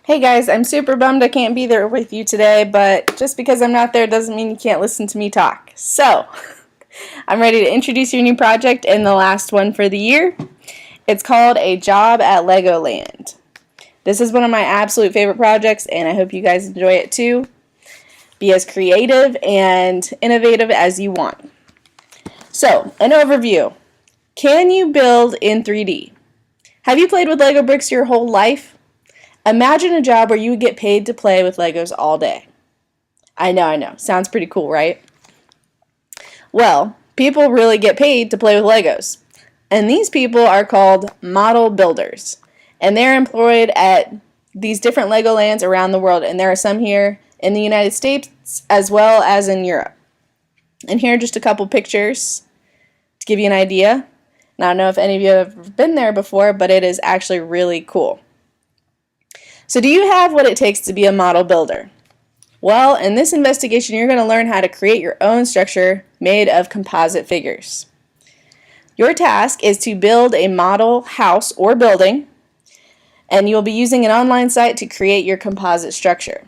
Hey guys, I'm super bummed I can't be there with you today, but just because I'm not there doesn't mean you can't listen to me talk. So, I'm ready to introduce your new project and the last one for the year. It's called A Job at Legoland. This is one of my absolute favorite projects, and I hope you guys enjoy it too. Be as creative and innovative as you want. So, an overview. Can you build in 3D? Have you played with Lego bricks your whole life? Imagine a job where you would get paid to play with Legos all day. I know. Sounds pretty cool, right? Well, people really get paid to play with Legos. And these people are called model builders. And they're employed at these different Legolands around the world. And there are some here in the United States as well as in Europe. And here are just a couple pictures to give you an idea. And I don't know if any of you have been there before, but it is actually really cool. So do you have what it takes to be a model builder? Well, in this investigation, you're going to learn how to create your own structure made of composite figures. Your task is to build a model house or building, and you'll be using an online site to create your composite structure.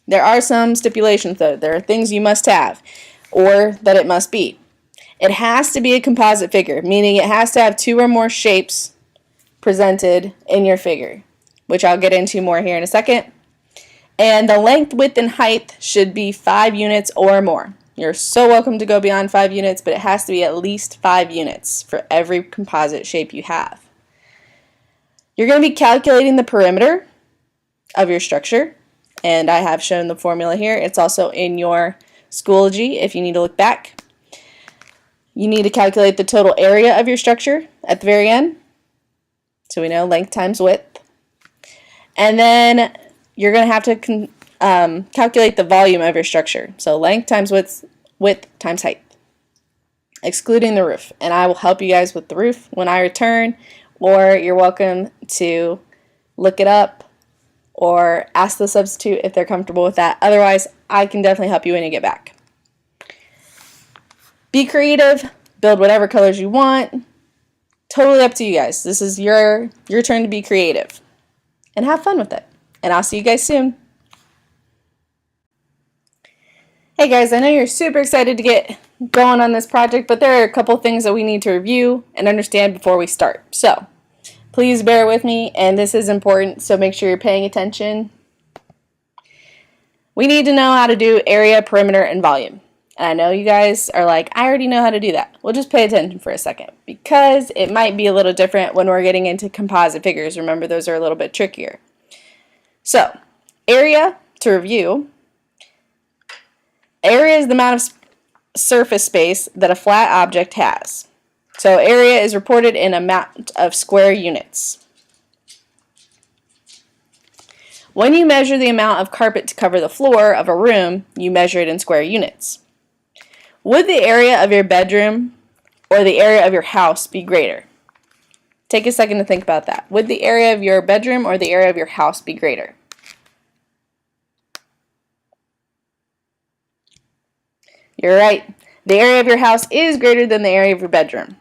There are some stipulations, though. There are things you must have, or that it must be. It has to be a composite figure, meaning it has to have 2 or more shapes presented in your figure, which I'll get into more here in a second. And the length, width, and height should be 5 units or more. You're so welcome to go beyond 5 units, but it has to be at least 5 units for every composite shape you have. You're going to be calculating the perimeter of your structure, and I have shown the formula here. It's also in your Schoology if you need to look back. You need to calculate the total area of your structure at the very end, so we know length times width. And then you're going to have to calculate the volume of your structure. So length times width times height, excluding the roof. And I will help you guys with the roof when I return, or you're welcome to look it up or ask the substitute if they're comfortable with that. Otherwise, I can definitely help you when you get back. Be creative, build whatever colors you want. Totally up to you guys. This is your turn to be creative. And have fun with it. And I'll see you guys soon. Hey guys, I know you're super excited to get going on this project, but there are a couple things that we need to review and understand before we start. So, please bear with me, and this is important, so make sure you're paying attention. We need to know how to do area, perimeter, and volume. And I know you guys are like, I already know how to do that. Well, just pay attention for a second, because it might be a little different when we're getting into composite figures. Remember, those are a little bit trickier. So, area, to review, area is the amount of surface space that a flat object has. So, area is reported in amount of square units. When you measure the amount of carpet to cover the floor of a room, you measure it in square units. Would the area of your bedroom or the area of your house be greater? Take a second to think about that. Would the area of your bedroom or the area of your house be greater? You're right. The area of your house is greater than the area of your bedroom.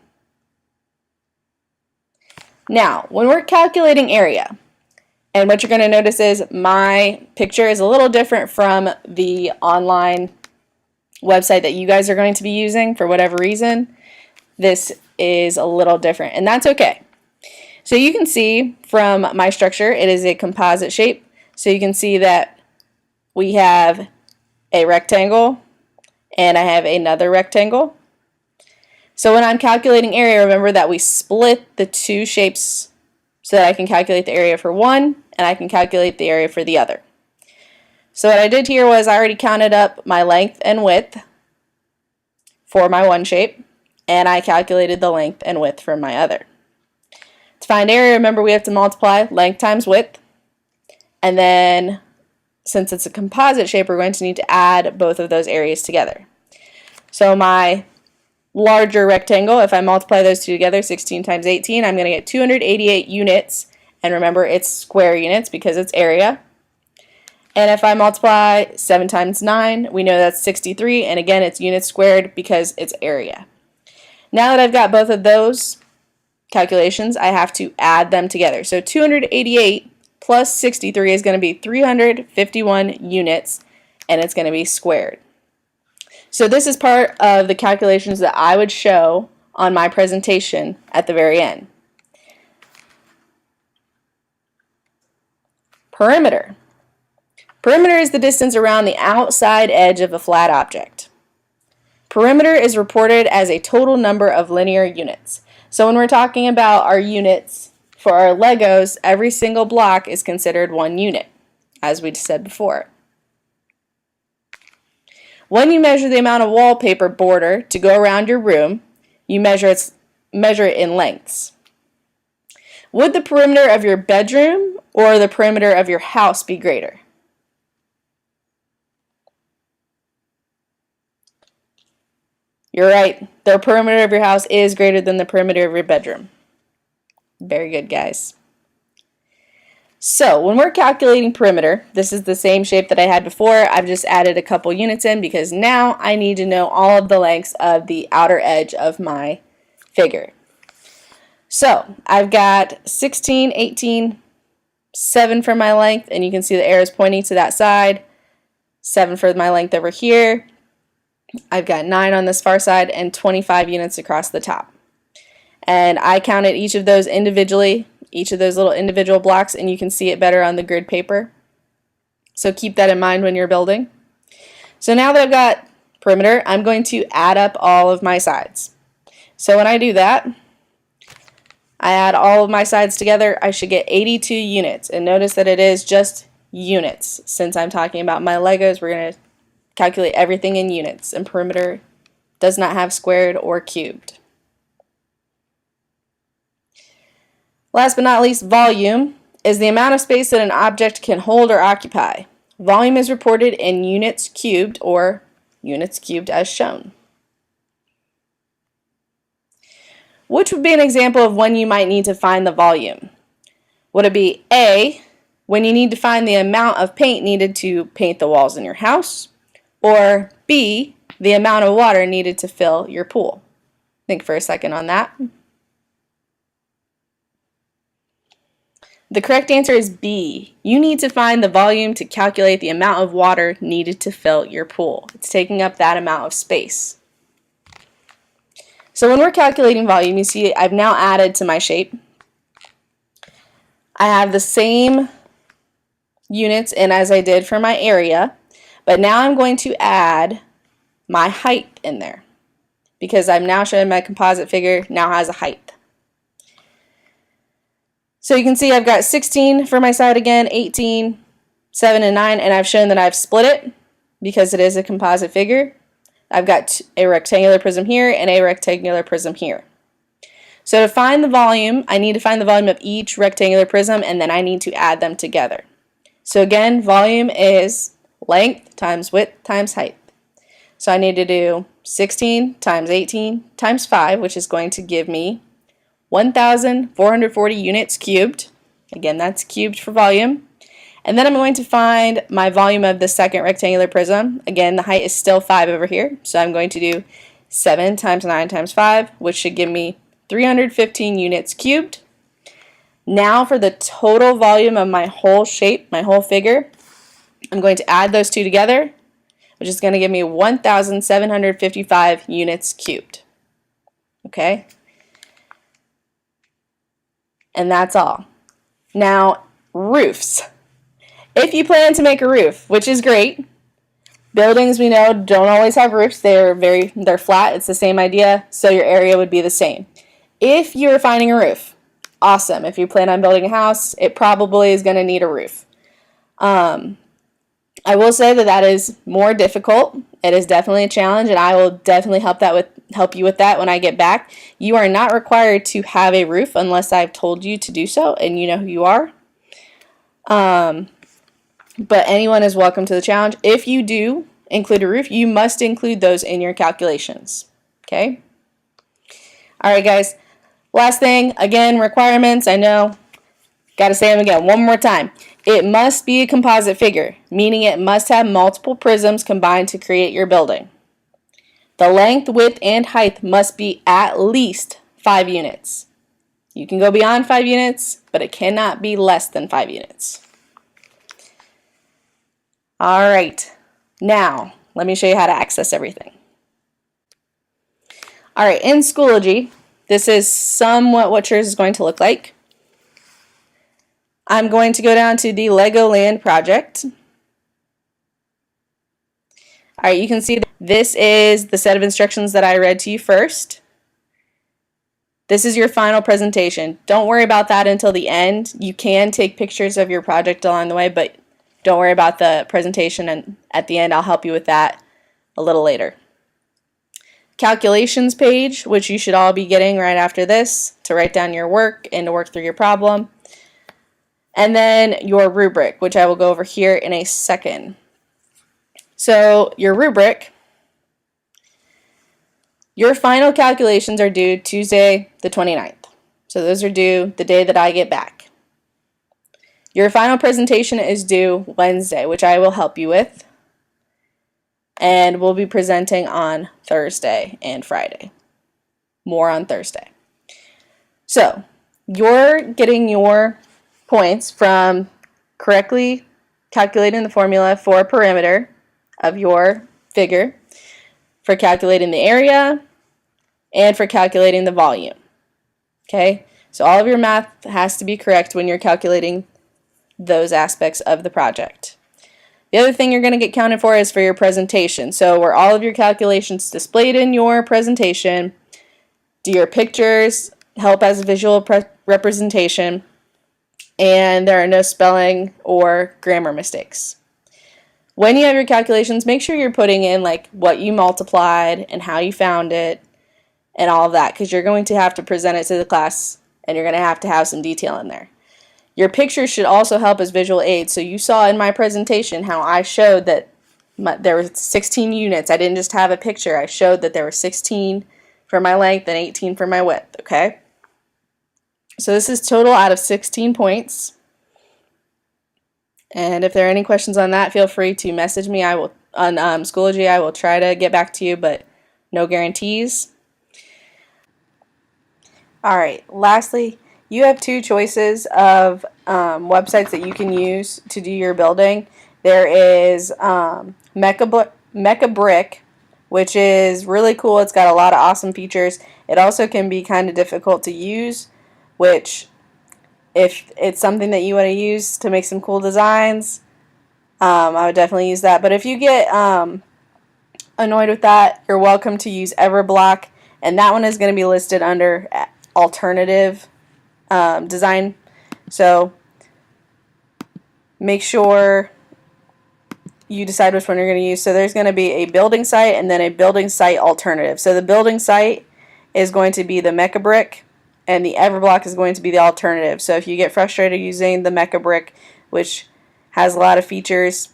Now, when we're calculating area, and what you're going to notice is my picture is a little different from the online website that you guys are going to be using for whatever reason. This is a little different, and that's okay. So you can see from my structure, it is a composite shape. So you can see that we have a rectangle and I have another rectangle. So when I'm calculating area, remember that we split the 2 shapes so that I can calculate the area for one and I can calculate the area for the other. So what I did here was I already counted up my length and width for my one shape, and I calculated the length and width for my other. To find area, remember we have to multiply length times width, and then since it's a composite shape, we're going to need to add both of those areas together. So my larger rectangle, if I multiply those two together, 16 times 18, I'm going to get 288 units, and remember it's square units because it's area. And if I multiply 7 times 9, we know that's 63, and again it's units squared because it's area. Now that I've got both of those calculations, I have to add them together. So 288 plus 63 is going to be 351 units, and it's going to be squared. So this is part of the calculations that I would show on my presentation at the very end. Perimeter. Perimeter is the distance around the outside edge of a flat object. Perimeter is reported as a total number of linear units. So when we're talking about our units for our Legos, every single block is considered 1 unit, as we said before. When you measure the amount of wallpaper border to go around your room, you measure it in lengths. Would the perimeter of your bedroom or the perimeter of your house be greater? You're right. The perimeter of your house is greater than the perimeter of your bedroom. Very good, guys. So when we're calculating perimeter, this is the same shape that I had before. I've just added a couple units in because now I need to know all of the lengths of the outer edge of my figure. So I've got 16, 18, 7 for my length, and you can see the arrows pointing to that side, 7 for my length over here. I've got 9 on this far side and 25 units across the top. And I counted each of those individually, each of those little individual blocks, and you can see it better on the grid paper. So keep that in mind when you're building. So now that I've got perimeter, I'm going to add up all of my sides. So when I do that, I add all of my sides together, I should get 82 units. And notice that it is just units. Since I'm talking about my Legos, we're going to calculate everything in units, and perimeter does not have squared or cubed. Last but not least, volume is the amount of space that an object can hold or occupy. Volume is reported in units cubed or units cubed as shown. Which would be an example of when you might need to find the volume? Would it be A, when you need to find the amount of paint needed to paint the walls in your house, or B, the amount of water needed to fill your pool? Think for a second on that. The correct answer is B. You need to find the volume to calculate the amount of water needed to fill your pool. It's taking up that amount of space. So when we're calculating volume, you see I've now added to my shape. I have the same units in as I did for my area, but now I'm going to add my height in there because I'm now showing my composite figure now has a height. So you can see I've got 16 for my side again, 18, 7, and 9, and I've shown that I've split it because it is a composite figure. I've got a rectangular prism here and a rectangular prism here. So to find the volume, I need to find the volume of each rectangular prism, and then I need to add them together. So again, volume is length times width times height. So I need to do 16 times 18 times 5, which is going to give me 1,440 units cubed. Again, that's cubed for volume. And then I'm going to find my volume of the second rectangular prism. Again, the height is still 5 over here, so I'm going to do 7 times 9 times 5, which should give me 315 units cubed. Now for the total volume of my whole shape, my whole figure, I'm going to add those two together, which is going to give me 1,755 units cubed. Okay? And that's all. Now, roofs. If you plan to make a roof, which is great, buildings we know don't always have roofs. They're flat. It's the same idea, so your area would be the same. If you're finding a roof, awesome. If you plan on building a house, it probably is going to need a roof. I will say that is more difficult. It is definitely a challenge, and I will definitely help you with that when I get back. You are not required to have a roof unless I've told you to do so, and you know who you are. But anyone is welcome to the challenge. If you do include a roof, you must include those in your calculations. Okay? All right, guys. Last thing, again, requirements. I know. Got to say them again one more time. It must be a composite figure, meaning it must have multiple prisms combined to create your building. The length, width, and height must be at least 5 units. You can go beyond 5 units, but it cannot be less than 5 units. All right, now let me show you how to access everything. All right, in Schoology, this is somewhat what yours is going to look like. I'm going to go down to the Legoland project. All right, you can see this is the set of instructions that I read to you first. This is your final presentation. Don't worry about that until the end. You can take pictures of your project along the way, but don't worry about the presentation, and at the end I'll help you with that a little later. Calculations page, which you should all be getting right after this to write down your work and to work through your problem. And then your rubric, which I will go over here in a second. So your rubric, your final calculations are due Tuesday the 29th. So those are due the day that I get back. Your final presentation is due Wednesday, which I will help you with. And we'll be presenting on Thursday and Friday. More on Thursday. So you're getting your points from correctly calculating the formula for perimeter of your figure, for calculating the area, and for calculating the volume. Okay, so all of your math has to be correct when you're calculating those aspects of the project. The other thing you're going to get counted for is for your presentation. So were all of your calculations displayed in your presentation? Do your pictures help as a visual representation? And there are no spelling or grammar mistakes. When you have your calculations, make sure you're putting in like what you multiplied and how you found it and all of that, because you're going to have to present it to the class and you're going to have some detail in there. Your pictures should also help as visual aids. So you saw in my presentation how I showed that there were 16 units. I didn't just have a picture. I showed that there were 16 for my length and 18 for my width, okay? So this is total out of 16 points. And if there are any questions on that, feel free to message me. I will on Schoology. I will try to get back to you, but no guarantees. All right, lastly, you have two choices of websites that you can use to do your building. There is Mechabrick, which is really cool. It's got a lot of awesome features. It also can be kind of difficult to use, which if it's something that you want to use to make some cool designs, I would definitely use that. But if you get annoyed with that, you're welcome to use Everblock, and that one is going to be listed under alternative design. So make sure you decide which one you're going to use. So there's going to be a building site and then a building site alternative. So the building site is going to be the Mechabrick, and the Everblock is going to be the alternative. So if you get frustrated using the Mechabrick, which has a lot of features,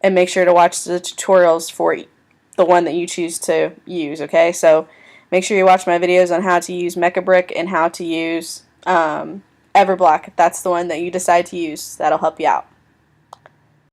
and make sure to watch the tutorials for the one that you choose to use, okay? So make sure you watch my videos on how to use Mechabrick and how to use Everblock. If that's the one that you decide to use, that'll help you out.